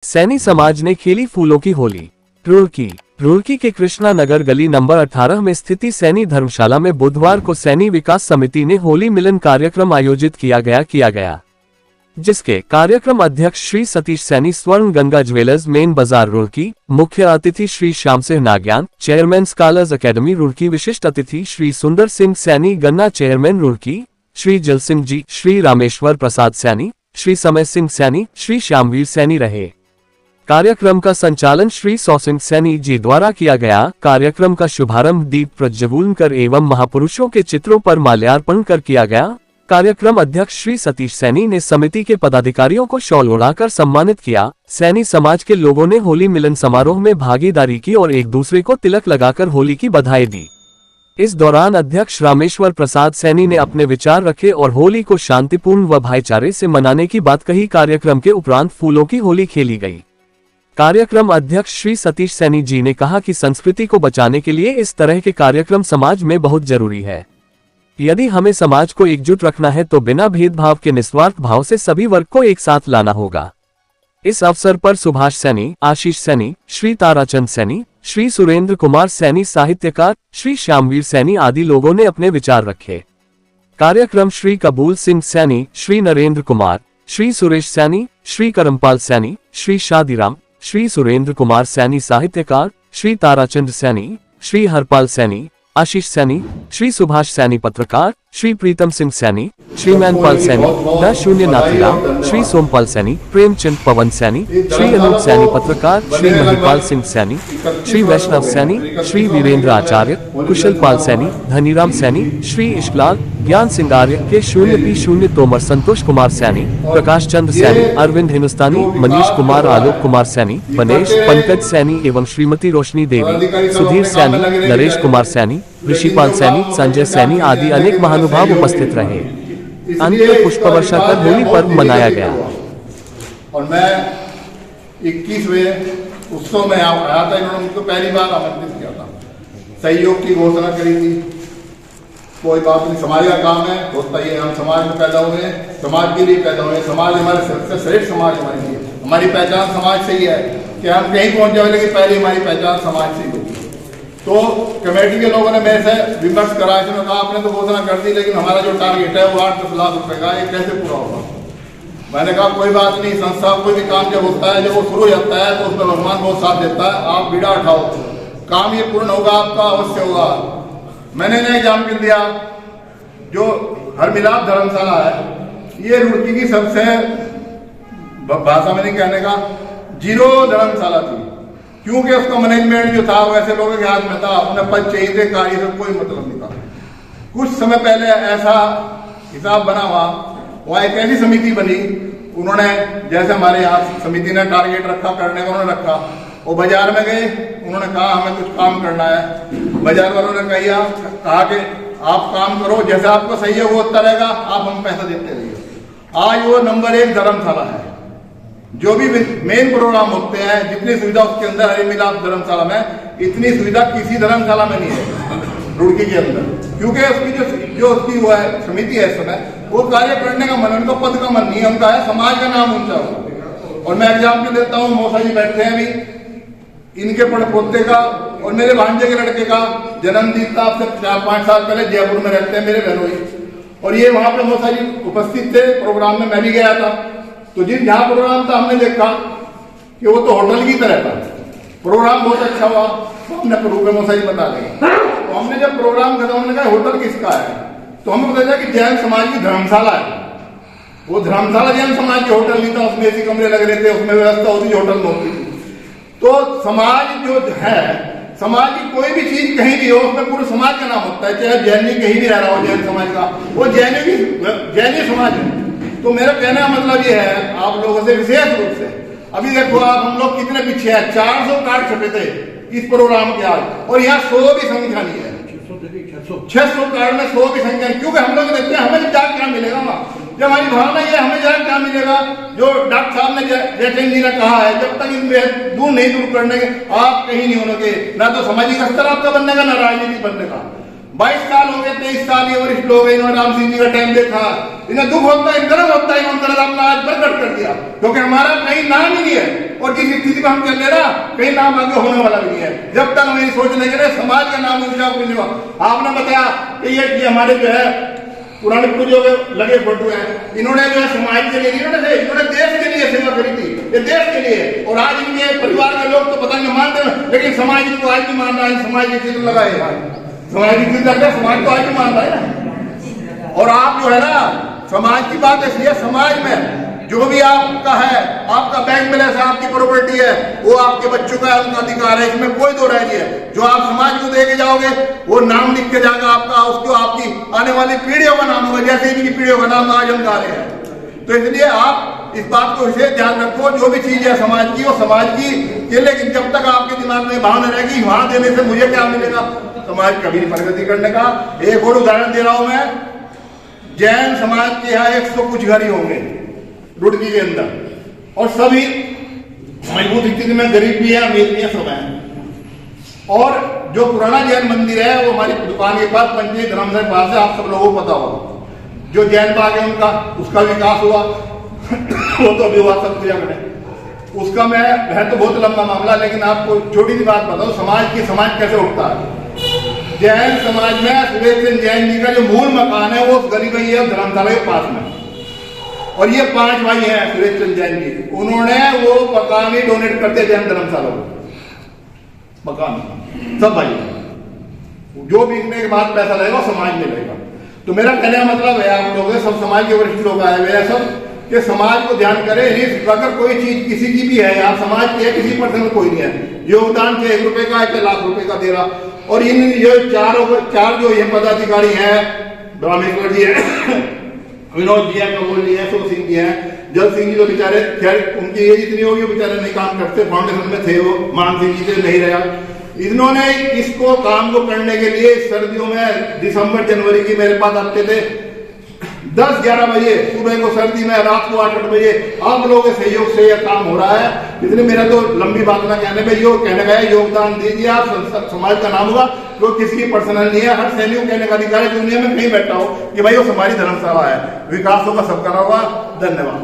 सैनी समाज ने खेली फूलों की होली। रुड़की के कृष्णा नगर गली नंबर 18 में स्थित सैनी धर्मशाला में बुधवार को सैनी विकास समिति ने होली मिलन कार्यक्रम आयोजित किया गया, जिसके कार्यक्रम अध्यक्ष श्री सतीश सैनी स्वर्ण गंगा ज्वेलर्स मेन बाजार रुड़की, मुख्य अतिथि Shri Shyam Singh Nagyan, chairman scholars academy Roorkee, विशिष्ट अतिथि श्री सुंदर सिंह सैनी गन्ना चेयरमैन रुड़की, श्री जल सिंह जी, श्री रामेश्वर प्रसाद सैनी, श्री समय सिंह सैनी, श्री श्यामवीर सैनी रहे। कार्यक्रम का संचालन श्री सौ सिंह सैनी जी द्वारा किया गया। कार्यक्रम का शुभारंभ दीप प्रज्वलन कर एवं महापुरुषों के चित्रों पर माल्यार्पण कर किया गया। कार्यक्रम अध्यक्ष श्री सतीश सैनी ने समिति के पदाधिकारियों को शॉल ओढ़ाकर सम्मानित किया। सैनी समाज के लोगों ने होली मिलन समारोह में भागीदारी की और एक दूसरे को तिलक लगाकर होली की बधाई दी। इस दौरान अध्यक्ष रामेश्वर प्रसाद सैनी ने अपने विचार रखे और होली को शांतिपूर्ण व भाईचारे से मनाने की बात कही। कार्यक्रम के उपरांत फूलों की होली खेली गई। कार्यक्रम अध्यक्ष श्री सतीश सैनी जी ने कहा कि संस्कृति को बचाने के लिए इस तरह के कार्यक्रम समाज में बहुत जरूरी है। यदि हमें समाज को एकजुट रखना है तो बिना भेदभाव के निस्वार्थ भाव से सभी वर्ग को एक साथ लाना होगा। इस अवसर पर सुभाष सैनी, आशीष सैनी, श्री ताराचंद सैनी, श्री सुरेंद्र कुमार सैनी साहित्यकार, श्री श्यामवीर सैनी आदि लोगों ने अपने विचार रखे। कार्यक्रम श्री कबूल सिंह सैनी, श्री नरेंद्र कुमार, श्री सुरेश सैनी, श्री करमपाल सैनी, श्री शादीराम, श्री सुरेंद्र कुमार सैनी साहित्यकार, श्री ताराचंद सैनी, श्री हरपाल सैनी, आशीष सैनी, श्री सुभाष सैनी पत्रकार, श्री प्रीतम सिंह सैनी, श्री मैनपाल सैनी, द शून्य नाथीराम, श्री सोमपाल सैनी, प्रेमचंद पवन सैनी, श्री अनूप सैनी पत्रकार, श्री महिपाल सिंह सैनी, श्री वैष्णव सैनी, श्री वीरेंद्र आचार्य, कुशल पाल सैनी, धनीराम सैनी, श्री इश्कलाल, ज्ञान सिंह आर्य, के शून्य पी शून्य तोमर, संतोष कुमार सैनी, प्रकाश चंद्र सैनी, अरविंद हिंदुस्तानी, मनीष कुमार, आलोक कुमार सैनी, बनेश, पंकज सैनी एवं श्रीमती रोशनी देवी, सुधीर सैनी, नरेश कुमार सैनी, ऋषिपाल सैनी, संजय सैनी आदि अनेक महानुभाव उपस्थित रहे। अंत में पुष्प वर्षा कर होली पर्व मनाया गया। और मैं 21वें उत्सव में आया था। इन्होंने मुझको पहली बार आमंत्रित किया था। सहयोग की घोषणा करी थी। कोई बात नहीं, समाज का काम है, होता ही है। हम समाज में पैदा हुए हैं, समाज के लिए पैदा हुए। समाज हमारे सबसे श्रेष्ठ समाज हमारे लिए, हमारी पहचान समाज से ही है कि हम कहीं पहुंच जाए, लेकिन पहले हमारी पहचान समाज से ही होगी। तो कमेटी के लोगों ने मेरे से विमर्श करा, इसने कहा आपने तो घोषणा कर दी, लेकिन हमारा जो टारगेट है वो 8-10 लाख रुपए का, ये कैसे पूरा होगा। मैंने कहा कोई बात नहीं, संस्था कोई भी काम जब होता है, जब वो शुरू हो जाता है तो उसमें भगवान बहुत साथ देता है। आप बीड़ा उठाओ, काम ये पूर्ण होगा, आपका अवश्य होगा। मैंने ना एग्जाम्पल दिया, जो हर मिलाप धर्मशाला है, ये रुड़की की सबसे भाषा में नहीं कहने का जीरो धर्मशाला थी, क्योंकि उसका मैनेजमेंट जो था वैसे लोगों के हाथ में था। उन्हें पद चाहिए थे, कार्य से कोई मतलब नहीं था। कुछ समय पहले ऐसा हिसाब बना हुआ, वहां एक ऐसी समिति बनी, उन्होंने जैसे हमारे यहाँ समिति ने टारगेट रखा करने का, उन्होंने रखा। वो बाजार में गए, उन्होंने कहा हमें कुछ काम करना है। बाजार वालों ने कहा कि आप काम करो, जैसा आपको सही है वो होता रहेगा, आप हम पैसा देते रहिए। आज वो नंबर 1 धर्मशाला है। जो भी मेन प्रोग्राम होते हैं, जितनी सुविधा उसके अंदर हरि मिलाप धर्मशाला में, इतनी सुविधा किसी धर्मशाला में नहीं है रुड़की के अंदर। क्योंकि उसकी जो उसकी वो है समिति है, इस समय वो कार्य करने का मन, उनका पद का मन नहीं है, उनका है समाज का नाम ऊंचा हो। और मैं एग्जाम्पल देता हूँ, मौसा जी बैठे हैं अभी, इनके पोते का और मेरे भांजे के लड़के का जन्मदिन था। आपसे 4-5 साल पहले जयपुर में रहते हैं मेरे बहनोई, और ये वहां पे मौसा जी उपस्थित थे प्रोग्राम में, मैं भी गया था। तो जहाँ प्रोग्राम था हमने देखा कि वो तो होटल की तरह था। प्रोग्राम बहुत अच्छा हुआ, तो हमने रूप में मौसा जी बता देंगे। तो हमने जब प्रोग्राम खत्म, हमने कहा होटल किसका है, तो हमें पता चला कि जैन समाज की धर्मशाला है। वो धर्मशाला जैन समाज के होटल नहीं था, उसमें ऐसी कमरे लग रहे थे, उसमें व्यवस्था होती, होटल में होती थी। तो समाज जो है, समाज की कोई भी चीज कहीं भी हो, उसमें पूरे समाज का नाम होता है। चाहे जैनी कहीं भी रह रहा हो, जैन समाज का, वो जैनी समाज है। तो मेरा कहने का मतलब ये है आप लोगों से विशेष रूप से, अभी देखो आप हम लोग कितने पीछे हैं। 400 कार्ड छपे थे इस प्रोग्राम के आज, और यहाँ 100 भी संख्या नहीं है। 600 कार्ड में 100 भी संख्या नहीं, क्योंकि हम लोग देखते हैं हमें जाग क्या मिलेगा वहाँ। जब हमारी भावना ये हमें जाग क्या मिलेगा, जो डॉक्टर साहब ने जयचंद जी ने कहा है, जब तक इन दूर नहीं दूर करने के आप कहीं नहीं होने, ना तो सामाजिक स्तर आपका बनने का, ना राजनीतिक बनने का। 22 साल हो गए, 23 साल ये वरिष्ठ लोग, इन्होंने राम सिंह जी का टाइम देखा, इन्हें दुख होता है, गर्व होता है, इन्होंने अपना आज प्रकट कर दिया, क्योंकि हमारा कहीं नाम ही नहीं है। और किसी इसी में हम चल रहे ना, कहीं नाम आगे होने वाला भी नहीं है जब तक हम ये सोच नहीं रहे समाज का नाम ऊंचा नहीं हुआ। आपने बताया कि ये हमारे जो है पुराने पूर्वजों के लगे फोटो है, इन्होंने जो है समाज के लिए इन्होंने देश के लिए सेवा करी थी, ये देश के लिए। और आज इनके परिवार के लोग तो पता नहीं मानते, लेकिन समाज इनको आज भी मान रहा है, समाज की चित्र लगाए, समाज की चित्र लगा, समाज तो आज भी मान रहा है ना। और आप जो है ना, समाज की बात ऐसी है, समाज में जो भी आपका है, आपका बैंक बैलेंस है, आपकी प्रॉपर्टी है, वो आपके बच्चों का उनका अधिकार है, इसमें कोई दो राय नहीं है। जो आप समाज को देके जाओगे वो नाम लिख के जाएगा आपका, उसको आपकी आने वाली पीढ़ियों का नाम होगा, जैसे इनकी पीढ़ियों का नाम आज हम गा रहे हैं। तो इसलिए आप इस बात को विशेष ध्यान रखो, जो भी चीज है समाज की वो समाज की, लेकिन जब तक आपके दिमाग में भावना रहेगी वहां देने से मुझे क्या मिलेगा, समाज कभी नहीं प्रगति करने का। एक और उदाहरण दे रहा हूं मैं, जैन समाज के यहाँ 100 कुछ घर ही होंगे रुड़की के अंदर, और सभी मजबूत स्थिति में, गरीब भी है, अमीर भी है, सब है। और जो पुराना जैन मंदिर है वो हमारी दुकान के पास पंचायत धर्मशाला के पास है, आप सब लोगों को पता होगा। जो जैन बाग है उनका, उसका विकास हुआ वो तो अभी हुआ सब पूजा करें, उसका मैं है तो बहुत लंबा मामला, लेकिन आपको छोटी सी बात बताओ, समाज कैसे उठता है। जैन समाज में सुरेश चंद्र जैन जी का जो मूल मकान है वो गरीब ही है धर्मशाला के पास में, और ये 5 भाई हैं सुरेश चंद्र जैन जी, उन्होंने वो मकान ही डोनेट करते जैन धर्मशाला को, मकान सब भाई, जो बिकने के बाद पैसा लगेगा समाज में लगेगा। तो मेरा कहने का मतलब है, आप लोग सब समाज के वरिष्ठ लोग आए हुए हैं सब, कि समाज को ध्यान करें। अगर कोई चीज किसी की भी है, आप समाज के किसी पर्सन में कोई नहीं है, योगदान के 1 रुपए का 1 लाख रुपए का दे रहा। और इन जो चार जो ये पदाधिकारी हैं, रामेश्वर जी है, विनोद जी है, कमल जी है, अशोक सिंह जी है, जल सिंह जी तो बेचारे खैर उनकी एज इतनी होगी, बेचारे नहीं काम करते, फाउंडेशन में थे वो, मान सिंह जी से नहीं रहा। इन्होंने इसको काम को करने के लिए सर्दियों में दिसंबर जनवरी की मेरे पास आते थे 10-11 बजे सुबह को, सर्दी में रात को 8-8 बजे। आप लोगों के सहयोग से यह काम हो रहा है, इसलिए मेरा तो लंबी बात ना कहने में यो कहने का है, योगदान दीजिए आप, समाज का नाम होगा। जो किसी की पर्सनल नहीं है, हर सैनिक कहने का अधिकार है दुनिया में कहीं बैठा हो कि भाई वो हमारी धर्मशाला है, विकास होगा सबका होगा। धन्यवाद।